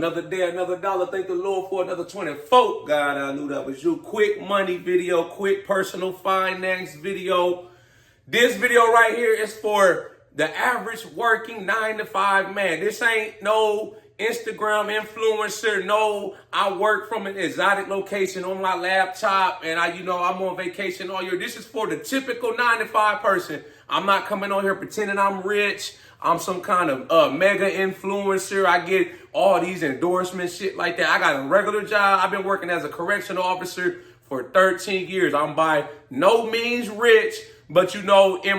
Another day, another dollar. Thank the Lord for another 24. God, I knew that was you. Quick money video, quick personal finance video. This video right here is for the average working 9-to-5 man. This ain't no Instagram influencer. No, I work from an exotic location on my laptop and I'm on vacation all year. This is for the typical 9-to-5 person. I'm not coming on here pretending I'm rich. I'm some kind of mega influencer. I get all these endorsements, shit like that. I got a regular job. I've been working as a correctional officer for 13 years. I'm by no means rich, but in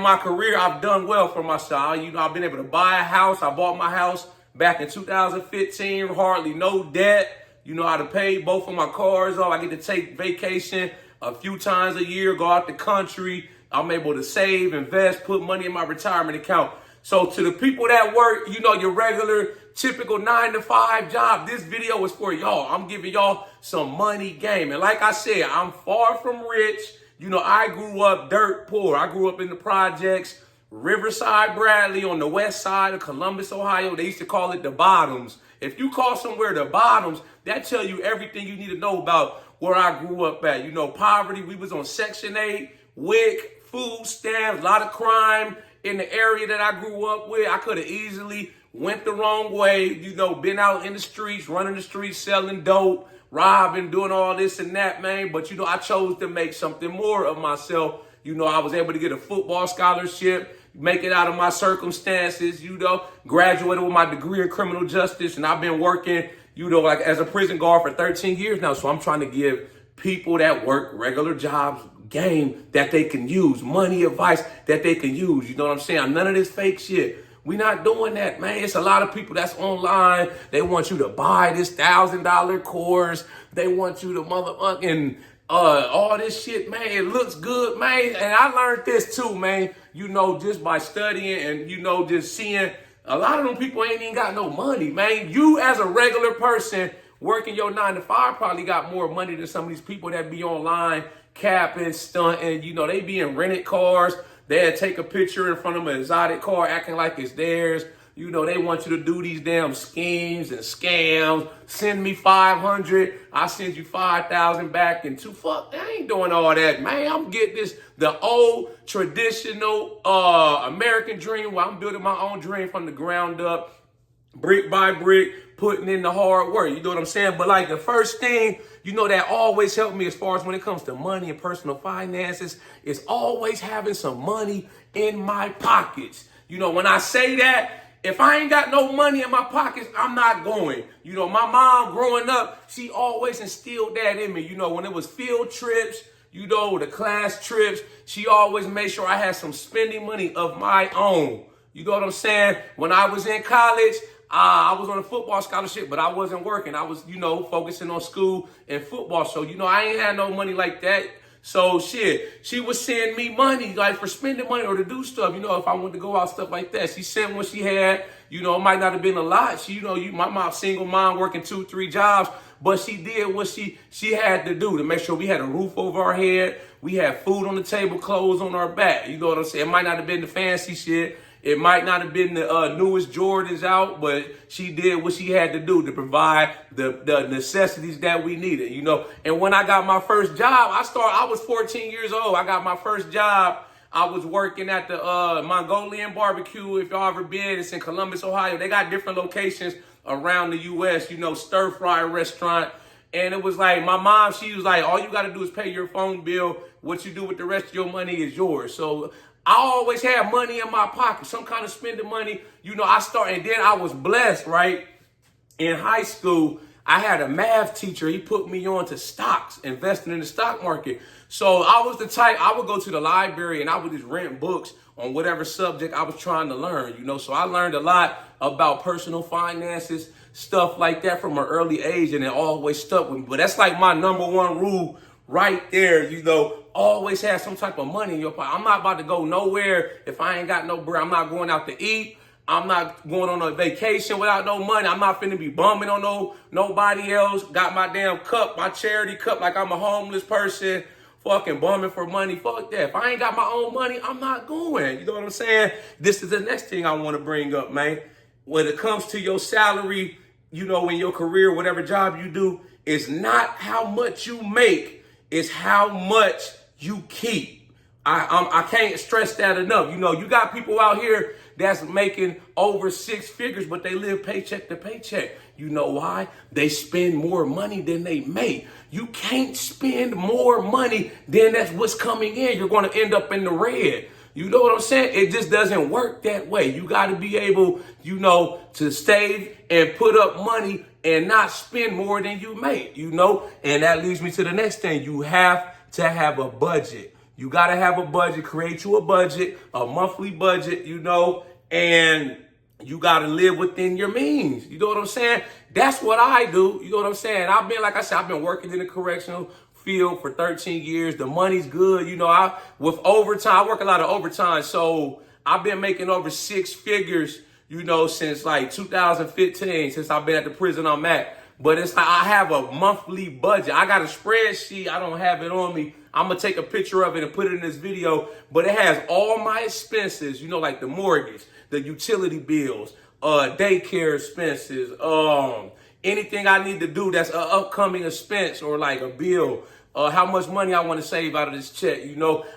my career, I've done well for myself. I've been able to buy a house. I bought my house back in 2015, hardly no debt. I to pay both of my cars off. I get to take vacation a few times a year, go out the country. I'm able to save, invest, put money in my retirement account. So to the people that work, your regular, typical 9-to-5 job, this video is for y'all. I'm giving y'all some money game. And like I said, I'm far from rich. I grew up dirt poor. I grew up in the projects, Riverside, Bradley, on the west side of Columbus, Ohio. They used to call it the bottoms. If you call somewhere the bottoms, that tell you everything you need to know about where I grew up at. Poverty, we was on Section 8, WIC, food stamps, a lot of crime. In the area that I grew up with, I could have easily went the wrong way, been out in the streets, running the streets, selling dope, robbing, doing all this and that, man. But, I chose to make something more of myself. I was able to get a football scholarship, make it out of my circumstances, graduated with my degree in criminal justice. And I've been working, like as a prison guard for 13 years now. So I'm trying to give people that work regular jobs game that they can use, money advice that they can use. You know what I'm saying? None of this fake shit. We not doing that, man. It's a lot of people that's online. They want you to buy this $1,000 course. They want you to motherfucking all this shit, man. It looks good, man. And I learned this too, man. Just by studying and just seeing a lot of them people ain't even got no money, man. You as a regular person working your 9-to-5 probably got more money than some of these people that be online capping, stunting, they be in rented cars. They'll take a picture in front of an exotic car acting like it's theirs. They want you to do these damn schemes and scams. Send me 500, I send you 5,000 back in 2. Fuck, I ain't doing all that, man. I'm getting the old traditional American dream where I'm building my own dream from the ground up, brick by brick, putting in the hard work. You know what I'm saying? But like the first thing, that always helped me as far as when it comes to money and personal finances is always having some money in my pockets. When I say that, if I ain't got no money in my pockets, I'm not going. My mom growing up, she always instilled that in me. When it was field trips, the class trips, she always made sure I had some spending money of my own. You know what I'm saying? When I was in college, I was on a football scholarship, but I wasn't working. I was, focusing on school and football. So, I ain't had no money like that. So, she was sending me money, like, for spending money or to do stuff, if I wanted to go out, stuff like that. She sent what she had. It might not have been a lot. My mom, single mom, working 2-3 jobs, but she did what she had to do to make sure we had a roof over our head. We had food on the table, clothes on our back. You know what I'm saying? It might not have been the fancy shit. It might not have been the newest Jordans out, but she did what she had to do to provide the necessities that we needed, And when I got my first job, I was 14 years old. I got my first job. I was working at the Mongolian barbecue. If y'all ever been, it's in Columbus, Ohio. They got different locations around the U.S., stir fry restaurant. And it was like, my mom, she was like, all you got to do is pay your phone bill. What you do with the rest of your money is yours. So I always had money in my pocket, some kind of spending money. And then I was blessed, right? In high school, I had a math teacher. He put me on to stocks, investing in the stock market. So I was the type, I would go to the library and I would just rent books on whatever subject I was trying to learn, So I learned a lot about personal finances, stuff like that from an early age, and it always stuck with me. But that's like my number one rule right there, always have some type of money in your pocket. I'm not about to go nowhere if I ain't got no bread. I'm not going out to eat. I'm not going on a vacation without no money. I'm not finna be bumming on nobody else. Got my damn cup, my charity cup, like I'm a homeless person, fucking bumming for money. Fuck that. If I ain't got my own money, I'm not going. You know what I'm saying? This is the next thing I want to bring up, man. When it comes to your salary, in your career, whatever job you do, it's not how much you make, it's how much you keep. I can't stress that enough. You got people out here that's making over 6 figures, but they live paycheck to paycheck. You know why? They spend more money than they make. You can't spend more money than that's what's coming in. You're going to end up in the red. You know what I'm saying? It just doesn't work that way. You got to be able, to save and put up money and not spend more than you make, And that leads me to the next thing. You have to have a budget. You got to have a budget, create you a budget, a monthly budget, and you got to live within your means. You know what I'm saying? That's what I do. You know what I'm saying? I've been working in the correctional field for 13 years. The money's good. With overtime, I work a lot of overtime. So I've been making over 6 figures, since like 2015, since I've been at the prison I'm at. But it's like I have a monthly budget. I got a spreadsheet. I don't have it on me. I'm going to take a picture of it and put it in this video. But it has all my expenses, like the mortgage, the utility bills, daycare expenses, anything I need to do that's an upcoming expense or like a bill, how much money I want to save out of this check.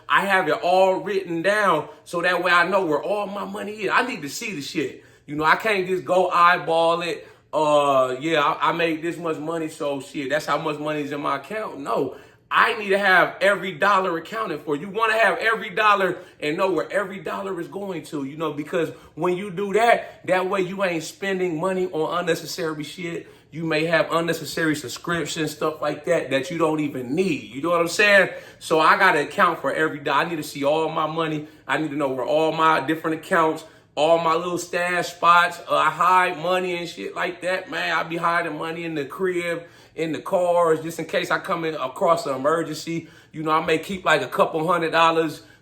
I have it all written down so that way I know where all my money is. I need to see the shit. I can't just go eyeball it. I made this much money, so shit, that's how much money is in my account. No, I need to have every dollar accounted for. You want to have every dollar and know where every dollar is going to, because when you do that, that way you ain't spending money on unnecessary shit. You may have unnecessary subscriptions, stuff like that you don't even need. You know what I'm saying? So I got to account for every dollar. I need to see all my money. I need to know where all my different accounts, all my little stash spots, I hide money and shit like that, man. I be hiding money in the crib, in the cars, just in case I come in across an emergency. I may keep like a couple $100,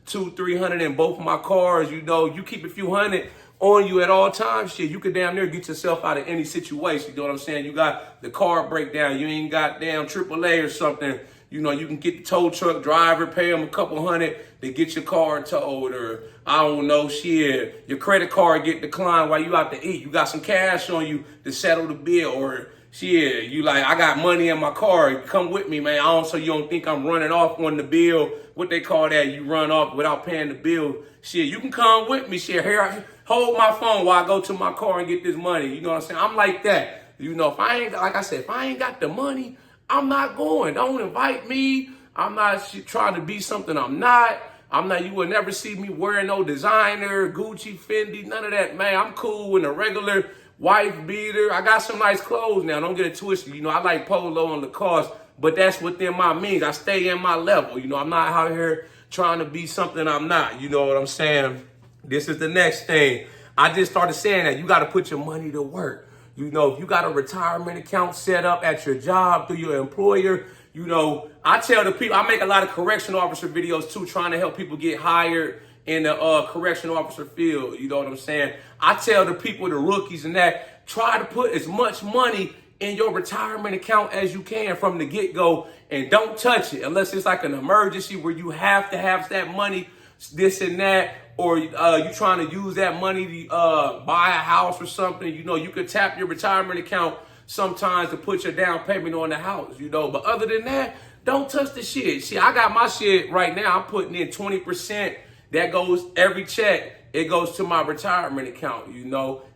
$200-300 in both of my cars. You keep a few hundred on you at all times. Shit, you could damn near get yourself out of any situation. You know what I'm saying? You got the car breakdown. You ain't got damn AAA or something. You can get the tow truck driver, pay them a couple $100 to get your car towed, or I don't know, shit, your credit card get declined while you out to eat. You got some cash on you to settle the bill, or shit, you like, I got money in my car. Come with me, man. So you don't think I'm running off on the bill. What they call that? You run off without paying the bill. Shit, you can come with me. Shit, here, hold my phone while I go to my car and get this money. You know what I'm saying? I'm like that. If I ain't got the money, I'm not going. Don't invite me. I'm not trying to be something I'm not. You will never see me wearing no designer, Gucci, Fendi, none of that, man. I'm cool in a regular wife beater. I got some nice clothes now. Don't get it twisted. I like polo and Lacoste, but that's within my means. I stay in my level. I'm not out here trying to be something I'm not. You know what I'm saying? This is the next thing. I just started saying that you got to put your money to work. If you got a retirement account set up at your job through your employer, I tell the people, I make a lot of correctional officer videos too, trying to help people get hired in the correctional officer field. You know what I'm saying? I tell the people, the rookies and that, try to put as much money in your retirement account as you can from the get-go, and don't touch it unless it's like an emergency where you have to have that money, this and that, or you trying to use that money to buy a house or something. You could tap your retirement account sometimes to put your down payment on the house, But other than that, don't touch the shit. See, I got my shit right now. I'm putting in 20%. That goes every check. It goes to my retirement account,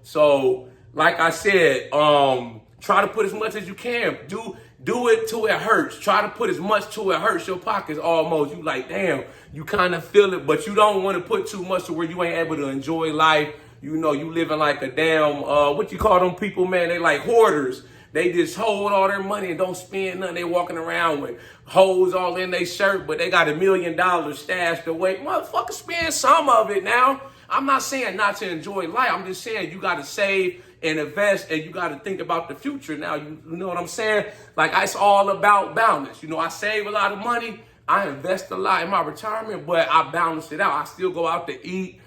So, like I said, try to put as much as you can. Do it till it hurts. Try to put as much till it hurts your pockets almost. You like, damn, you kind of feel it, but you don't want to put too much to where you ain't able to enjoy life. You living like a damn, what you call them people, man? They like hoarders. They just hold all their money and don't spend nothing. They walking around with holes all in their shirt, but they got $1 million stashed away. Motherfucker, spend some of it now. I'm not saying not to enjoy life. I'm just saying you got to save and invest, and you got to think about the future. Now, you know what I'm saying? Like, it's all about balance. I save a lot of money. I invest a lot in my retirement, but I balance it out. I still go out to eat,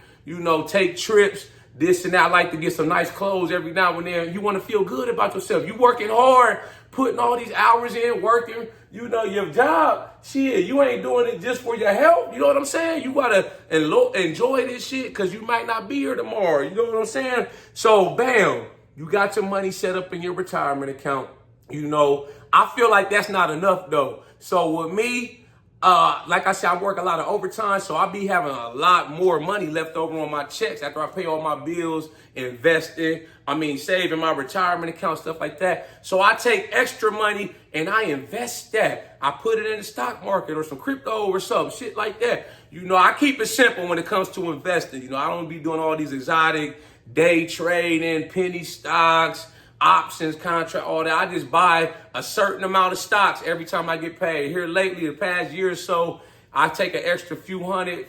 take trips, this and that. I like to get some nice clothes every now and then. You want to feel good about yourself. You working hard, putting all these hours in, working, your job. Shit, you ain't doing it just for your health. You know what I'm saying? You got to enjoy this shit because you might not be here tomorrow. You know what I'm saying? So, bam, You got your money set up in your retirement account. I feel like that's not enough though. So with me, like I said, I work a lot of overtime, so I be having a lot more money left over on my checks after I pay all my bills, save in my retirement account, stuff like that. So I take extra money and I invest that. I put it in the stock market or some crypto or something, shit like that. I keep it simple when it comes to investing. I don't be doing all these exotic day trading, penny stocks, options, contract, all that. I just buy a certain amount of stocks every time I get paid. Here lately, the past year or so, I take an extra few hundred.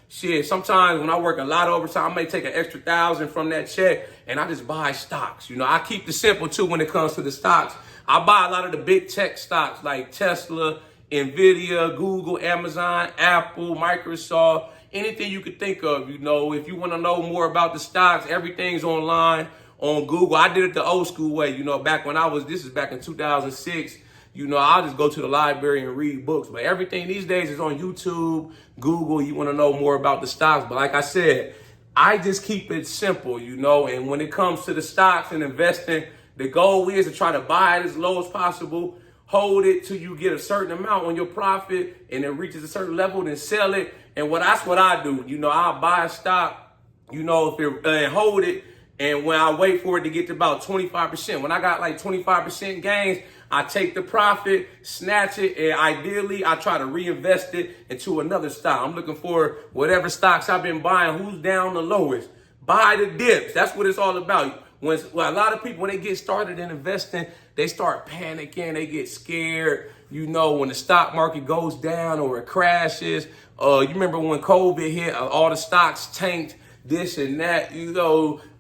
Sometimes when I work a lot of overtime, I may take an extra 1,000 from that check, and I just buy stocks. I keep it simple too when it comes to the stocks. I buy a lot of the big tech stocks like Tesla, Nvidia, Google, Amazon, Apple, Microsoft, anything you could think of. If you want to know more about the stocks, everything's online on Google. I did it the old school way, back when this is back in 2006. I'll just go to the library and read books. But everything these days is on YouTube, Google. You want to know more about the stocks. But like I said, I just keep it simple, And when it comes to the stocks and investing, the goal is to try to buy it as low as possible, hold it till you get a certain amount on your profit, and it reaches a certain level, then sell it. And that's what I do. I'll buy a stock, and hold it. And when I wait for it to get to about 25%, when I got like 25% gains, I take the profit, snatch it, and ideally I try to reinvest it into another stock. I'm looking for whatever stocks I've been buying, who's down the lowest. Buy the dips. That's what it's all about. When a lot of people, when they get started in investing, they start panicking, they get scared. When the stock market goes down or it crashes. You remember when COVID hit, all the stocks tanked, this and that.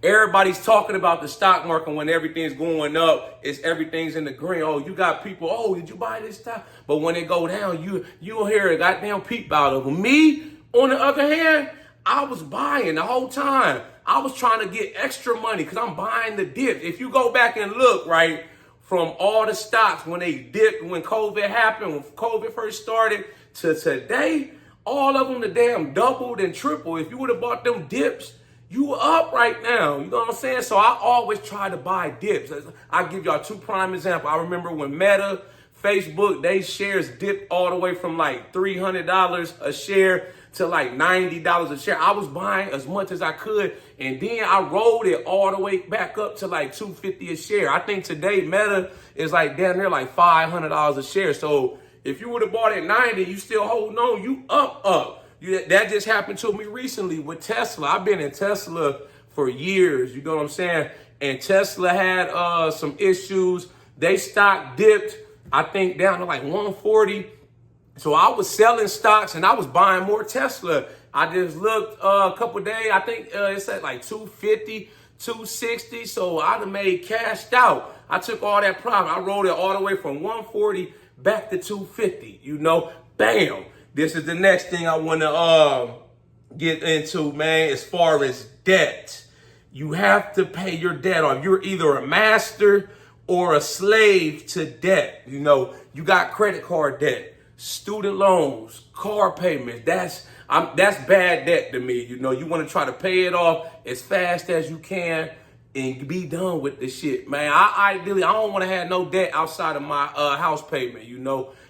Everybody's talking about the stock market when everything's going up. Everything's in the green. Oh, you got people, oh, did you buy this stock? But when it go down, you'll hear a goddamn peep out of them. Me, on the other hand, I was buying the whole time. I was trying to get extra money because I'm buying the dip. If you go back and look, right, from all the stocks when they dipped, when COVID happened, when COVID first started to today, all of them the damn doubled and tripled. If you would have bought them dips, you were up right now. You know what I'm saying? So I always try to buy dips. I'll give y'all two prime examples. I remember when Meta, Facebook, they shares dipped all the way from like $300 a share to like $90 a share. I was buying as much as I could, and then I rolled it all the way back up to like $250 a share. I think today Meta is like down there like $500 a share. So if you would have bought at 90, you still holding on, you up. That just happened to me recently with Tesla. I've been in Tesla for years, you know what I'm saying? And Tesla had some issues. They stock dipped, I think, down to like 140. So I was selling stocks and I was buying more Tesla. I just looked a couple of days, I think it's at like 250, 260. So I done made cashed out. I took all that profit. I rolled it all the way from 140 back to 250, bam. This is the next thing I want to get into, man, as far as debt. You have to pay your debt off. You're either a master or a slave to debt. You got credit card debt, student loans, car payments. That's bad debt to me. You want to try to pay it off as fast as you can and be done with this shit, man. I don't want to have no debt outside of my house payment,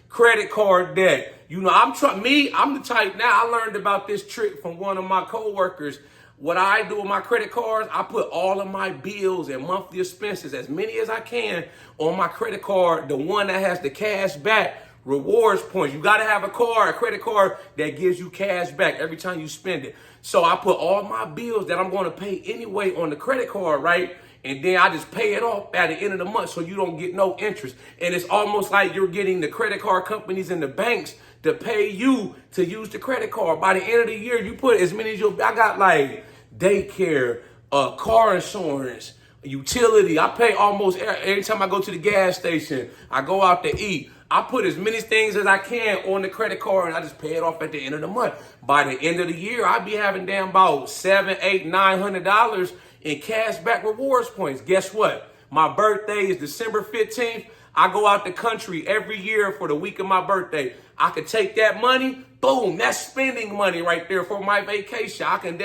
Credit card debt. I'm the type now. I learned about this trick from one of my coworkers. What I do with my credit cards, I put all of my bills and monthly expenses, as many as I can, on my credit card, the one that has the cash back rewards points. You got to have a credit card that gives you cash back every time you spend it. So I put all my bills that I'm going to pay anyway on the credit card, right? And then I just pay it off at the end of the month so you don't get no interest. And it's almost like you're getting the credit card companies and the banks to pay you to use the credit card. By the end of the year, you put as many as I got like daycare, car insurance, utility. I pay almost every time I go to the gas station, I go out to eat. I put as many things as I can on the credit card and I just pay it off at the end of the month. By the end of the year, I'll be having damn about $700, $800, $900 in cash back rewards points. Guess what? My birthday is December 15th. I go out the country every year for the week of my birthday. I could take that money, boom, that's spending money right there for my vacation. I can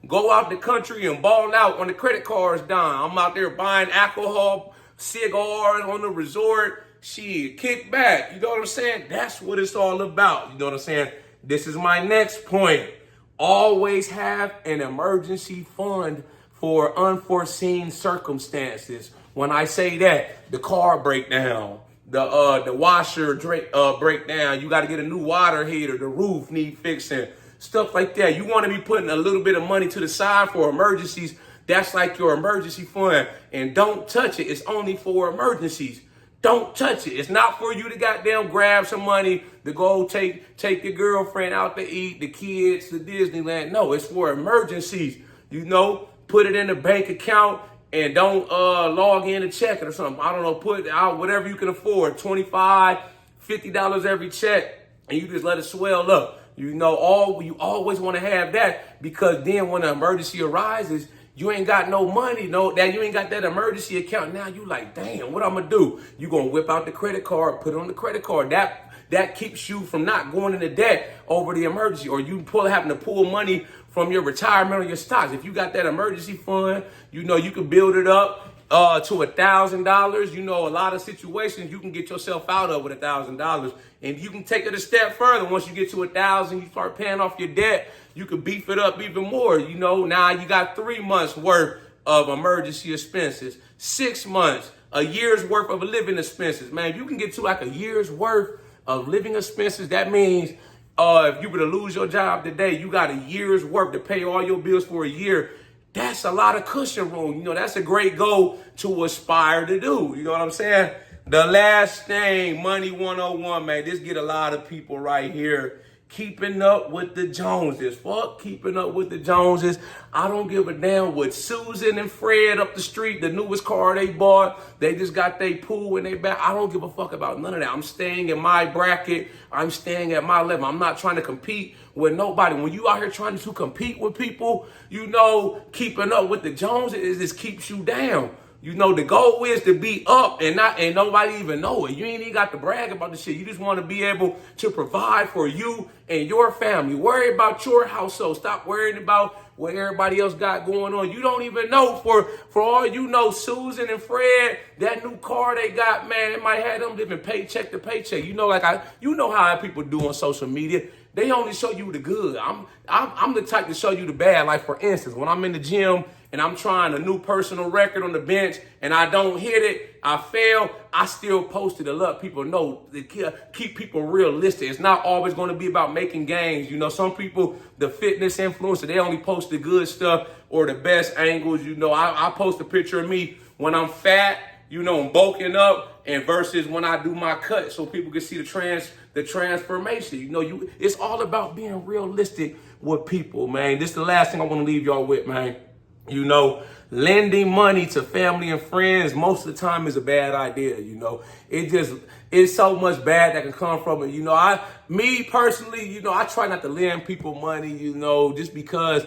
go out the country and ball out when the credit card's down. I'm out there buying alcohol, cigars on the resort. Shit, kick back. You know what I'm saying? That's what it's all about. You know what I'm saying? This is my next point. Always have an emergency fund for unforeseen circumstances. When I say that, the car breakdown, the washer breakdown, you got to get a new water heater, the roof need fixing, stuff like that. You want to be putting a little bit of money to the side for emergencies. That's like your emergency fund. And don't touch it. It's only for emergencies. Don't touch it. It's not for you to goddamn grab some money to go take your girlfriend out to eat, the kids to Disneyland. No, it's for emergencies. You know, put it in the bank account and don't log in and check it or something. I don't know, put out whatever you can afford, $25, $50 every check, and you just let it swell up. You know, you always want to have that, because then when an emergency arises, you ain't got no money, you ain't got that emergency account. Now you like, damn, what I'm gonna do? You gonna whip out the credit card, put it on the credit card. That keeps you from not going into debt over the emergency, or you having to pull money from your retirement or your stocks. If you got that emergency fund, you know, you can build it up to $1,000. You know, a lot of situations you can get yourself out of with $1,000, and you can take it a step further. Once you get to 1,000, you start paying off your debt. You can beef it up even more. You know, now you got 3 months worth of emergency expenses, 6 months, a year's worth of living expenses. Man, you can get to like a year's worth of living expenses. That means if you were to lose your job today, you got a year's worth to pay all your bills for a year. That's a lot of cushion room. You know, that's a great goal to aspire to do. You know what I'm saying? The last thing, Money 101, man, this get a lot of people right here. Keeping up with the Joneses. Fuck keeping up with the Joneses. I don't give a damn what Susan and Fred up the street, the newest car they bought, they just got their pool in their back. I don't give a fuck about none of that. I'm staying in my bracket. I'm staying at my level. I'm not trying to compete with nobody. When you out here trying to compete with people, you know, keeping up with the Joneses, it just keeps you down. You know, the goal is to be up and nobody even know it. You ain't even got to brag about the shit. You just want to be able to provide for you and your family. Worry about your household. Stop worrying about what everybody else got going on. You don't even know, for all you know, Susan and Fred, that new car they got, man, it might have them living paycheck to paycheck. You know, you know how people do on social media. They only show you the good. I'm the type to show you the bad. Like, for instance, when I'm in the gym and I'm trying a new personal record on the bench and I don't hit it, I fail, I still post it to let people know, to keep people realistic. It's not always going to be about making gains. You know, some people, the fitness influencer, they only post the good stuff or the best angles. You know, I post a picture of me when I'm fat, you know, I'm bulking up, and versus when I do my cut, so people can see the transformation. You know, it's all about being realistic with people, man. This is the last thing I want to leave y'all with, man. You know, lending money to family and friends most of the time is a bad idea. You know, it's so much bad that can come from it. You know, me personally, you know, I try not to lend people money, you know, just because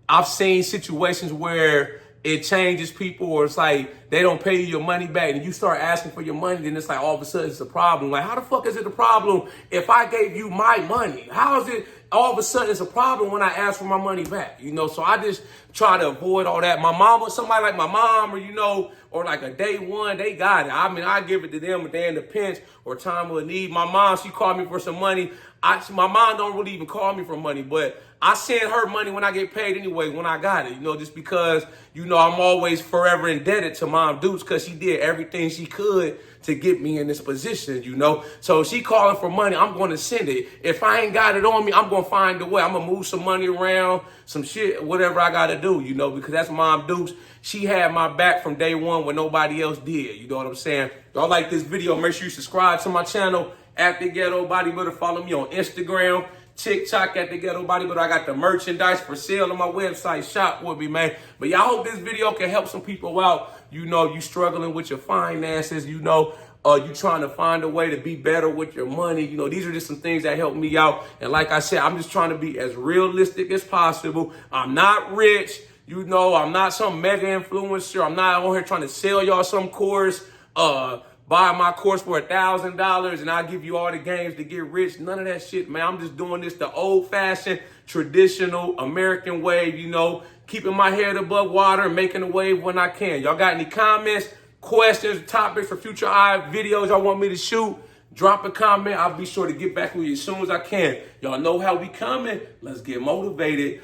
I've seen situations where it changes people, or it's like they don't pay you your money back and you start asking for your money, then it's like all of a sudden it's a problem. Like, how the fuck is it a problem if I gave you my money? How is it all of a sudden it's a problem when I ask for my money back? You know, so I just try to avoid all that. My mom, or somebody like my mom, or, you know, or like a day one, they got it. I mean, I give it to them if they're in the pinch or time of need. My mom, she called me for some money. My mom don't really even call me for money, but I send her money when I get paid anyway, when I got it, you know, just because, you know, I'm always forever indebted to Mom Dukes, because she did everything she could to get me in this position, you know. So she calling for money, I'm going to send it. If I ain't got it on me, I'm going to find a way. I'm going to move some money around, some shit, whatever I got to do, you know, because that's Mom Dukes. She had my back from day one when nobody else did. You know what I'm saying? Y'all like this video, make sure you subscribe to my channel at The Ghetto Bodybuilder. Follow me on Instagram, TikTok at The Ghetto Bodybuilder. I got the merchandise for sale on my website. Shop with me, man. But y'all, hope this video can help some people out. You know, you struggling with your finances. You know, you trying to find a way to be better with your money. You know, these are just some things that help me out. And like I said, I'm just trying to be as realistic as possible. I'm not rich. You know, I'm not some mega influencer. I'm not on here trying to sell y'all some course. Buy my course for $1,000 and I'll give you all the games to get rich. None of that shit, man. I'm just doing this the old-fashioned, traditional American way, you know, keeping my head above water and making a wave when I can. Y'all got any comments, questions, topics for future videos y'all want me to shoot? Drop a comment. I'll be sure to get back with you as soon as I can. Y'all know how we coming. Let's get motivated.